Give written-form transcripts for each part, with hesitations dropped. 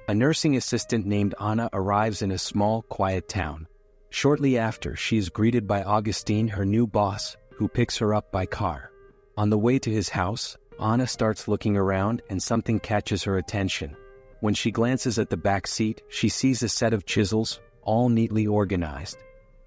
A nursing assistant named Anna arrives in a small, quiet town. Shortly after, she is greeted by Augustine, her new boss, who picks her up by car. On the way to his house, Anna starts looking around and something catches her attention. When she glances at the back seat, she sees a set of chisels, all neatly organized.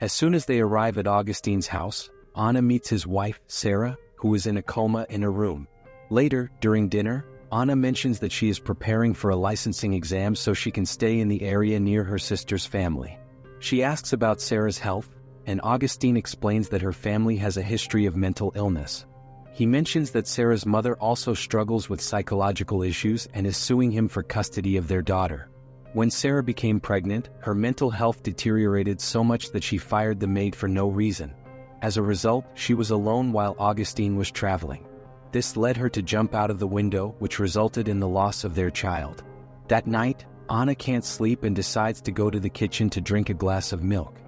As soon as they arrive at Augustine's house, Anna meets his wife, Sarah, who is in a coma in a room. Later, during dinner, Anna mentions that she is preparing for a licensing exam so she can stay in the area near her sister's family. She asks about Sarah's health, and Augustine explains that her family has a history of mental illness. He mentions that Sarah's mother also struggles with psychological issues and is suing him for custody of their daughter. When Sarah became pregnant, her mental health deteriorated so much that she fired the maid for no reason. As a result, she was alone while Augustine was traveling. This led her to jump out of the window, which resulted in the loss of their child. That night, Anna can't sleep and decides to go to the kitchen to drink a glass of milk.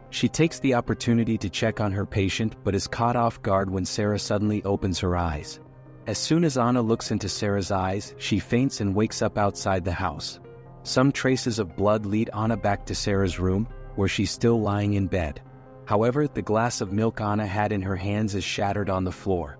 She takes the opportunity to check on her patient but is caught off guard when Sarah suddenly opens her eyes. As soon as Anna looks into Sarah's eyes, she faints and wakes up outside the house. Some traces of blood lead Anna back to Sarah's room, where she's still lying in bed. However, the glass of milk Anna had in her hands is shattered on the floor.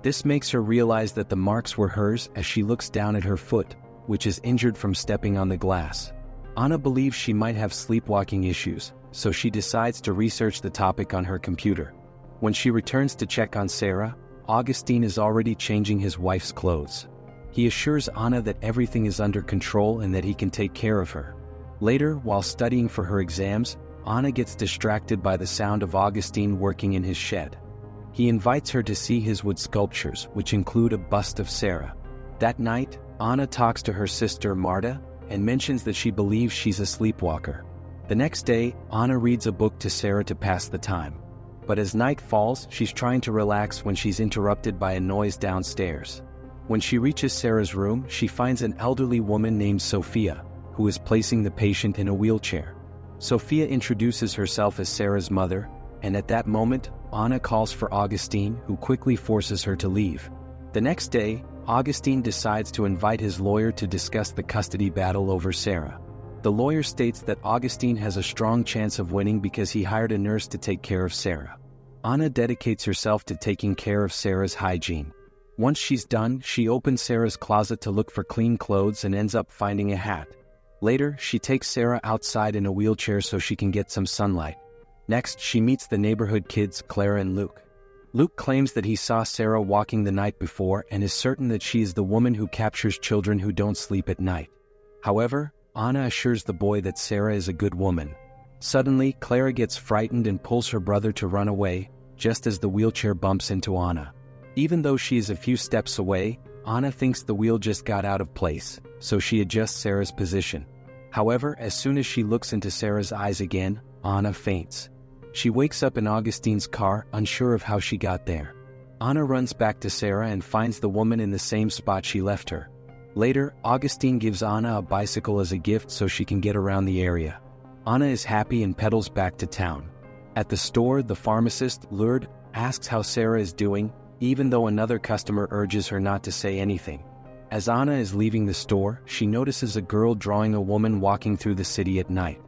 This makes her realize that the marks were hers as she looks down at her foot, which is injured from stepping on the glass. Anna believes she might have sleepwalking issues, so she decides to research the topic on her computer. When she returns to check on Sarah, Augustine is already changing his wife's clothes. He assures Anna that everything is under control and that he can take care of her. Later, while studying for her exams, Anna gets distracted by the sound of Augustine working in his shed. He invites her to see his wood sculptures, which include a bust of Sarah. That night, Anna talks to her sister Marta and mentions that she believes she's a sleepwalker. The next day, Anna reads a book to Sarah to pass the time. But as night falls, she's trying to relax when she's interrupted by a noise downstairs. When she reaches Sarah's room, she finds an elderly woman named Sophia, who is placing the patient in a wheelchair. Sophia introduces herself as Sarah's mother, and at that moment, Anna calls for Augustine, who quickly forces her to leave. The next day, Augustine decides to invite his lawyer to discuss the custody battle over Sarah. The lawyer states that Augustine has a strong chance of winning because he hired a nurse to take care of Sarah. Anna dedicates herself to taking care of Sarah's hygiene. Once she's done, she opens Sarah's closet to look for clean clothes and ends up finding a hat. Later, she takes Sarah outside in a wheelchair so she can get some sunlight. Next, she meets the neighborhood kids, Clara and Luke. Luke claims that he saw Sarah walking the night before and is certain that she is the woman who captures children who don't sleep at night. However, Anna assures the boy that Sarah is a good woman. Suddenly, Clara gets frightened and pulls her brother to run away, just as the wheelchair bumps into Anna. Even though she is a few steps away, Anna thinks the wheel just got out of place, so she adjusts Sarah's position. However, as soon as she looks into Sarah's eyes again, Anna faints. She wakes up in Augustine's car, unsure of how she got there. Anna runs back to Sarah and finds the woman in the same spot she left her. Later, Augustine gives Anna a bicycle as a gift so she can get around the area. Anna is happy and pedals back to town. At the store, the pharmacist, Lourdes, asks how Sarah is doing, even though another customer urges her not to say anything. As Anna is leaving the store, she notices a girl drawing a woman walking through the city at night.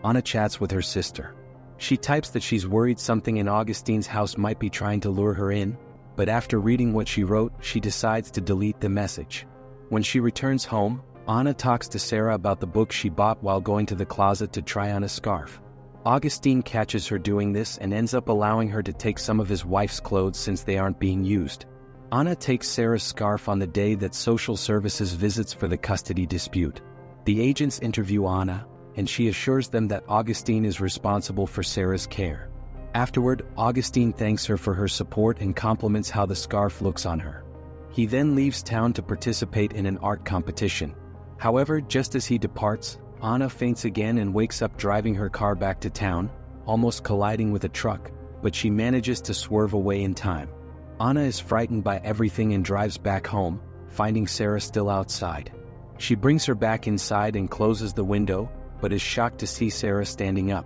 Anna chats with her sister. She types that she's worried something in Augustine's house might be trying to lure her in, but after reading what she wrote, she decides to delete the message. When she returns home, Anna talks to Sarah about the book she bought while going to the closet to try on a scarf. Augustine catches her doing this and ends up allowing her to take some of his wife's clothes since they aren't being used. Anna takes Sarah's scarf on the day that social services visits for the custody dispute. The agents interview Anna, and she assures them that Augustine is responsible for Sarah's care. Afterward, Augustine thanks her for her support and compliments how the scarf looks on her. He then leaves town to participate in an art competition. However, just as he departs, Anna faints again and wakes up driving her car back to town, almost colliding with a truck, but she manages to swerve away in time. Anna is frightened by everything and drives back home, finding Sarah still outside. She brings her back inside and closes the window, but is shocked to see Sarah standing up.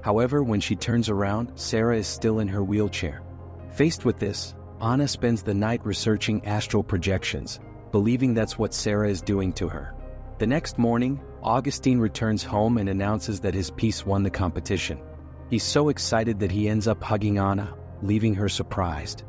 However, when she turns around, Sarah is still in her wheelchair. Faced with this, Anna spends the night researching astral projections, believing that's what Sarah is doing to her. The next morning, Augustine returns home and announces that his piece won the competition. He's so excited that he ends up hugging Anna, leaving her surprised.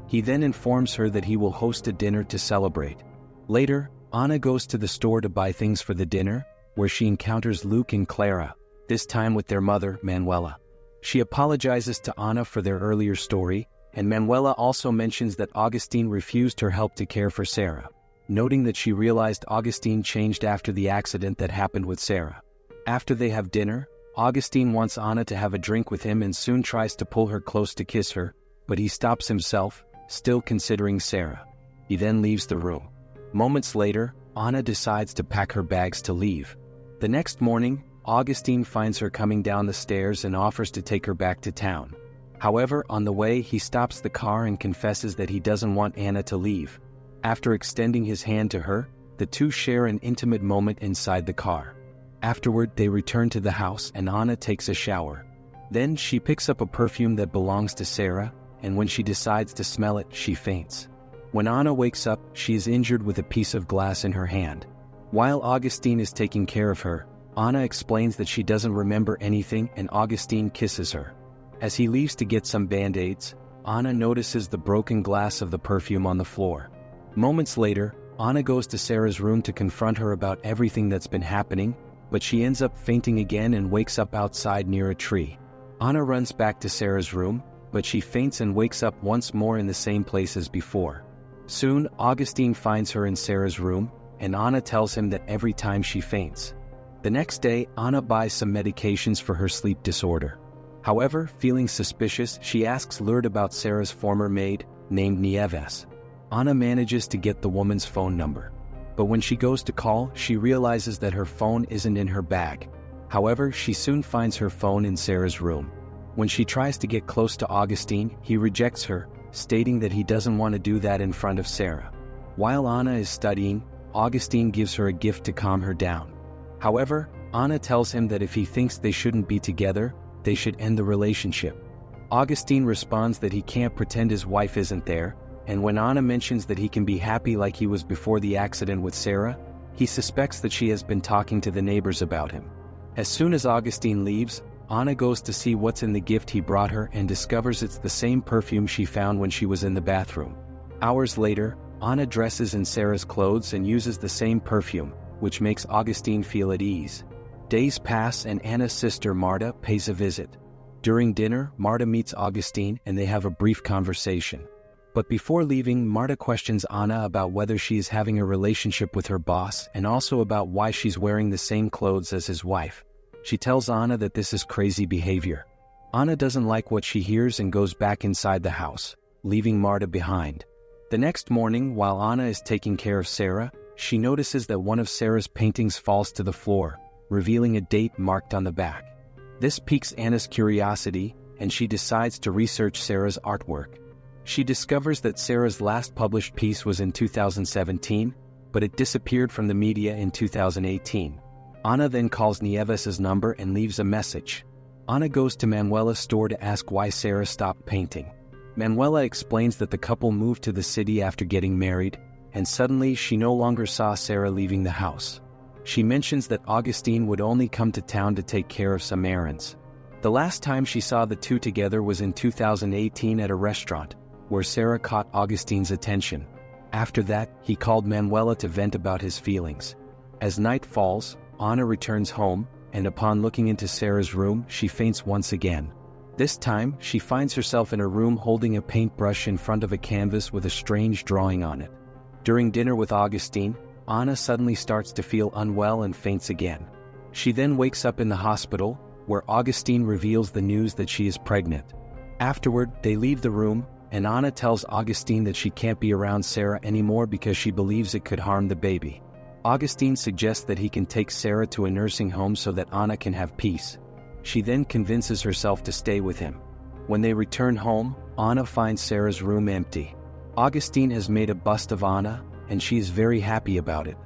He then informs her that he will host a dinner to celebrate. Later, Anna goes to the store to buy things for the dinner, where she encounters Luke and Clara, this time with their mother, Manuela. She apologizes to Anna for their earlier story, and Manuela also mentions that Augustine refused her help to care for Sarah, noting that she realized Augustine changed after the accident that happened with Sarah. After they have dinner, Augustine wants Anna to have a drink with him and soon tries to pull her close to kiss her, but he stops himself, still considering Sarah. He then leaves the room. Moments later, Anna decides to pack her bags to leave. The next morning, Augustine finds her coming down the stairs and offers to take her back to town. However, on the way, he stops the car and confesses that he doesn't want Anna to leave. After extending his hand to her, the two share an intimate moment inside the car. Afterward, they return to the house and Anna takes a shower. Then she picks up a perfume that belongs to Sarah, and when she decides to smell it, she faints. When Anna wakes up, she is injured with a piece of glass in her hand. While Augustine is taking care of her, Anna explains that she doesn't remember anything and Augustine kisses her. As he leaves to get some band-aids, Anna notices the broken glass of the perfume on the floor. Moments later, Anna goes to Sarah's room to confront her about everything that's been happening, but she ends up fainting again and wakes up outside near a tree. Anna runs back to Sarah's room, but she faints and wakes up once more in the same place as before. Soon, Augustine finds her in Sarah's room, and Anna tells him that every time she faints. The next day, Anna buys some medications for her sleep disorder. However, feeling suspicious, she asks Lourdes about Sarah's former maid, named Nieves. Anna manages to get the woman's phone number. But when she goes to call, she realizes that her phone isn't in her bag. However, she soon finds her phone in Sarah's room. When she tries to get close to Augustine, he rejects her, stating that he doesn't want to do that in front of Sarah. While Anna is studying, Augustine gives her a gift to calm her down. However, Anna tells him that if he thinks they shouldn't be together, they should end the relationship. Augustine responds that he can't pretend his wife isn't there, and when Anna mentions that he can be happy like he was before the accident with Sarah, he suspects that she has been talking to the neighbors about him. As soon as Augustine leaves, Anna goes to see what's in the gift he brought her and discovers it's the same perfume she found when she was in the bathroom. Hours later, Anna dresses in Sarah's clothes and uses the same perfume, which makes Augustine feel at ease. Days pass and Anna's sister Marta pays a visit. During dinner, Marta meets Augustine and they have a brief conversation. But before leaving, Marta questions Anna about whether she is having a relationship with her boss and also about why she's wearing the same clothes as his wife. She tells Anna that this is crazy behavior. Anna doesn't like what she hears and goes back inside the house, leaving Marta behind. The next morning, while Anna is taking care of Sarah, she notices that one of Sarah's paintings falls to the floor, revealing a date marked on the back. This piques Anna's curiosity, and she decides to research Sarah's artwork. She discovers that Sarah's last published piece was in 2017, but it disappeared from the media in 2018. Anna then calls Nieves's number and leaves a message. Anna goes to Manuela's store to ask why Sarah stopped painting. Manuela explains that the couple moved to the city after getting married, and suddenly she no longer saw Sarah leaving the house. She mentions that Augustine would only come to town to take care of some errands. The last time she saw the two together was in 2018 at a restaurant, where Sarah caught Augustine's attention. After that, he called Manuela to vent about his feelings. As night falls, Anna returns home, and upon looking into Sarah's room, she faints once again. This time, she finds herself in her room holding a paintbrush in front of a canvas with a strange drawing on it. During dinner with Augustine, Anna suddenly starts to feel unwell and faints again. She then wakes up in the hospital, where Augustine reveals the news that she is pregnant. Afterward, they leave the room, and Anna tells Augustine that she can't be around Sarah anymore because she believes it could harm the baby. Augustine suggests that he can take Sarah to a nursing home so that Anna can have peace. She then convinces herself to stay with him. When they return home, Anna finds Sarah's room empty. Augustine has made a bust of Anna, and she is very happy about it.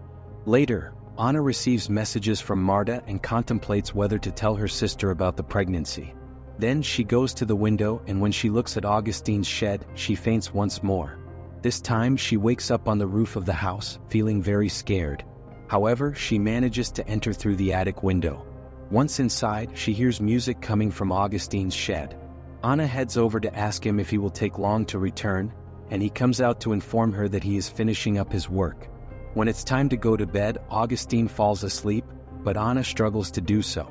Later, Anna receives messages from Marta and contemplates whether to tell her sister about the pregnancy. Then she goes to the window, and when she looks at Augustine's shed, she faints once more. This time she wakes up on the roof of the house, feeling very scared. However, she manages to enter through the attic window. Once inside, she hears music coming from Augustine's shed. Anna heads over to ask him if he will take long to return, and he comes out to inform her that he is finishing up his work. When it's time to go to bed, Augustine falls asleep, but Anna struggles to do so.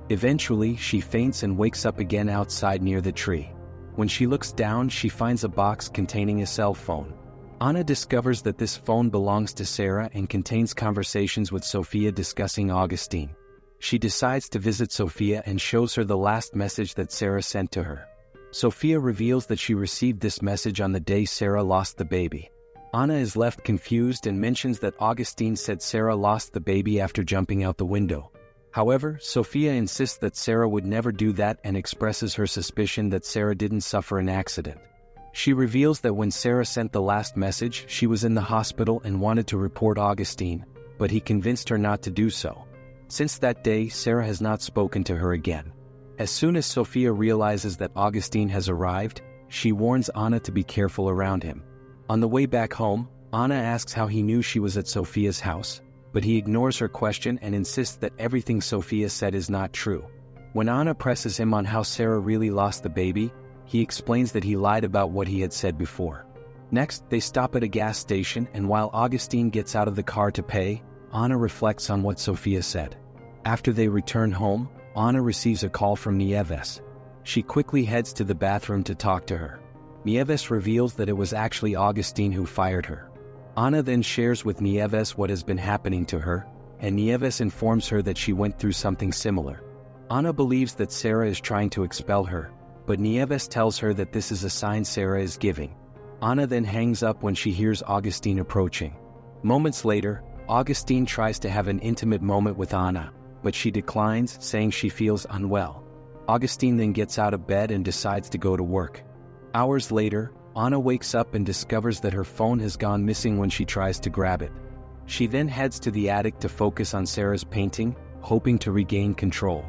Eventually, she faints and wakes up again outside near the tree. When she looks down, she finds a box containing a cell phone. Anna discovers that this phone belongs to Sarah and contains conversations with Sophia discussing Augustine. She decides to visit Sophia and shows her the last message that Sarah sent to her. Sophia reveals that she received this message on the day Sarah lost the baby. Anna is left confused and mentions that Augustine said Sarah lost the baby after jumping out the window. However, Sophia insists that Sarah would never do that and expresses her suspicion that Sarah didn't suffer an accident. She reveals that when Sarah sent the last message, she was in the hospital and wanted to report Augustine, but he convinced her not to do so. Since that day, Sarah has not spoken to her again. As soon as Sophia realizes that Augustine has arrived, she warns Anna to be careful around him. On the way back home, Anna asks how he knew she was at Sophia's house, but he ignores her question and insists that everything Sophia said is not true. When Anna presses him on how Sarah really lost the baby, he explains that he lied about what he had said before. Next, they stop at a gas station, and while Augustine gets out of the car to pay, Anna reflects on what Sophia said. After they return home, Anna receives a call from Nieves. She quickly heads to the bathroom to talk to her. Nieves reveals that it was actually Augustine who fired her. Anna then shares with Nieves what has been happening to her, and Nieves informs her that she went through something similar. Anna believes that Sarah is trying to expel her, but Nieves tells her that this is a sign Sarah is giving. Anna then hangs up when she hears Augustine approaching. Moments later, Augustine tries to have an intimate moment with Anna, but she declines, saying she feels unwell. Augustine then gets out of bed and decides to go to work. Hours later, Anna wakes up and discovers that her phone has gone missing when she tries to grab it. She then heads to the attic to focus on Sarah's painting, hoping to regain control.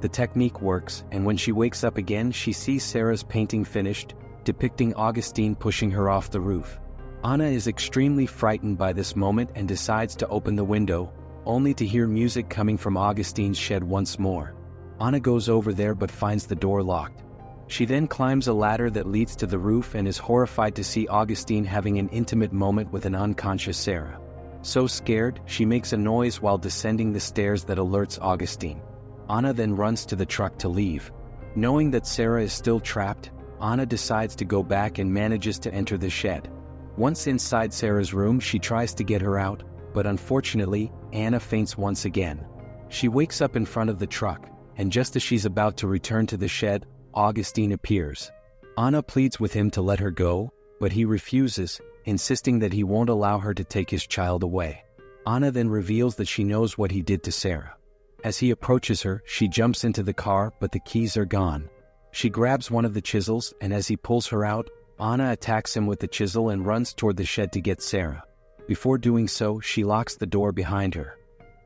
The technique works, and when she wakes up again, she sees Sarah's painting finished, depicting Augustine pushing her off the roof. Anna is extremely frightened by this moment and decides to open the window, only to hear music coming from Augustine's shed once more. Anna goes over there but finds the door locked. She then climbs a ladder that leads to the roof and is horrified to see Augustine having an intimate moment with an unconscious Sarah. So scared, she makes a noise while descending the stairs that alerts Augustine. Anna then runs to the truck to leave. Knowing that Sarah is still trapped, Anna decides to go back and manages to enter the shed. Once inside Sarah's room, she tries to get her out, but unfortunately, Anna faints once again. She wakes up in front of the truck, and just as she's about to return to the shed, Augustine appears. Anna pleads with him to let her go, but he refuses, insisting that he won't allow her to take his child away. Anna then reveals that she knows what he did to Sarah. As he approaches her, she jumps into the car, but the keys are gone. She grabs one of the chisels, and as he pulls her out, Anna attacks him with the chisel and runs toward the shed to get Sarah. Before doing so, she locks the door behind her.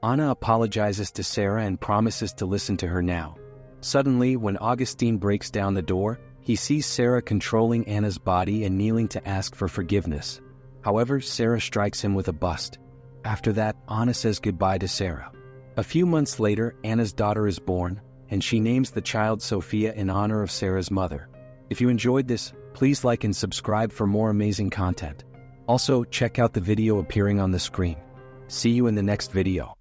Anna apologizes to Sarah and promises to listen to her now. Suddenly, when Augustine breaks down the door, he sees Sarah controlling Anna's body and kneeling to ask for forgiveness. However, Sarah strikes him with a bust. After that, Anna says goodbye to Sarah. A few months later, Anna's daughter is born, and she names the child Sophia in honor of Sarah's mother. If you enjoyed this, please like and subscribe for more amazing content. Also, check out the video appearing on the screen. See you in the next video.